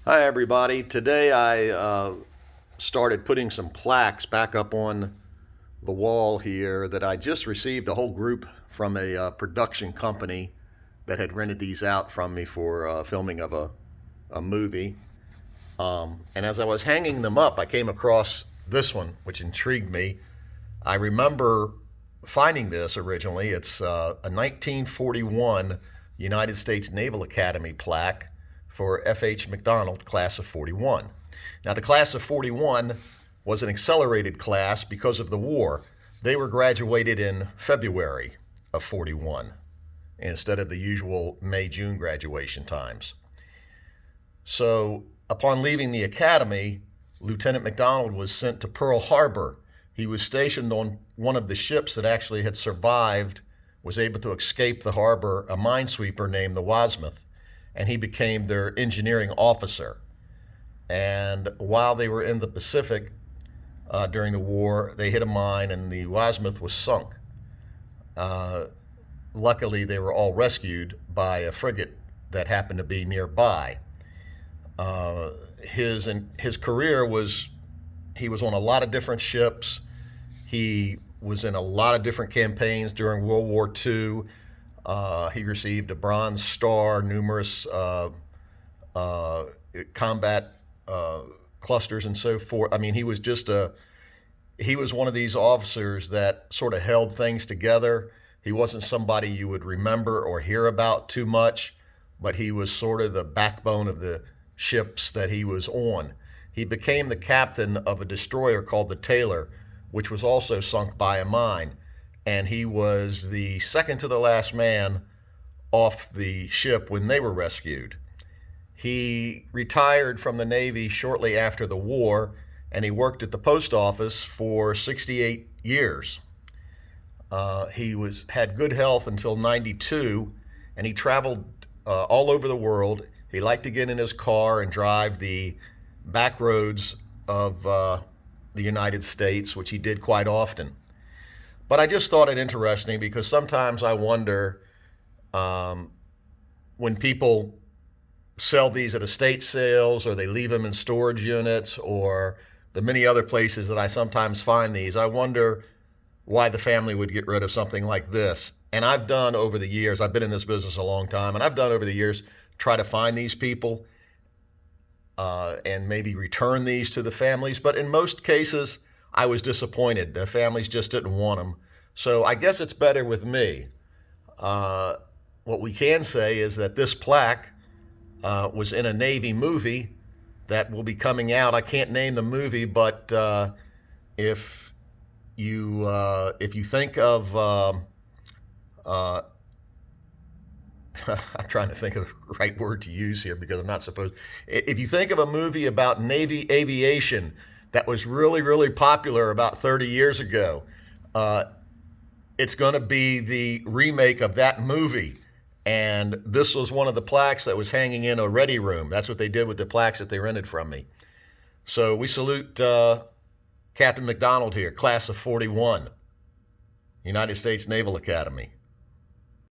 Hi everybody. Today I started putting some plaques back up on the wall here that I just received a whole group from a production company that had rented these out from me for filming of a movie. And as I was hanging them up, I came across this one, which intrigued me. I remember finding this originally. It's a 1941 United States Naval Academy plaque for F.H. McDonald, class of 41. Now, the class of 41 was an accelerated class because of the war. They were graduated in February of 41 instead of the usual May-June graduation times. So, upon leaving the academy, Lieutenant McDonald was sent to Pearl Harbor. He was stationed on one of the ships that actually had survived, was able to escape the harbor, a minesweeper named the Wasmuth, and he became their engineering officer. And while they were in the Pacific during the war, they hit a mine and the Wasmuth was sunk. Luckily, they were all rescued by a frigate that happened to be nearby. His career was, he was on a lot of different ships. He was in a lot of different campaigns during World War II. He received a Bronze Star, numerous combat clusters and so forth. I mean, he was one of these officers that sort of held things together. He wasn't somebody you would remember or hear about too much, but he was sort of the backbone of the ships that he was on. He became the captain of a destroyer called the Taylor, which was also sunk by a mine. And he was the second to the last man off the ship when they were rescued. He retired from the Navy shortly after the war, and he worked at the post office for 68 years. He had good health until 92, and he traveled all over the world. He liked to get in his car and drive the back roads of the United States, which he did quite often. But I just thought it interesting because sometimes I wonder when people sell these at estate sales or they leave them in storage units or the many other places that I sometimes find these, I wonder why the family would get rid of something like this. And I've done over the years, I've been in this business a long time, and I've done over the years try to find these people and maybe return these to the families. But in most cases, I was disappointed. The families just didn't want them. So I guess it's better with me. What we can say is that this plaque was in a Navy movie that will be coming out. I can't name the movie, but if you think of I'm trying to think of the right word to use here because I'm not supposed. If you think of a movie about Navy aviation that was really, really popular about 30 years ago, it's going to be the remake of that movie. And this was one of the plaques that was hanging in a ready room. That's what they did with the plaques that they rented from me. So we salute Captain McDonald here, class of 41, United States Naval Academy.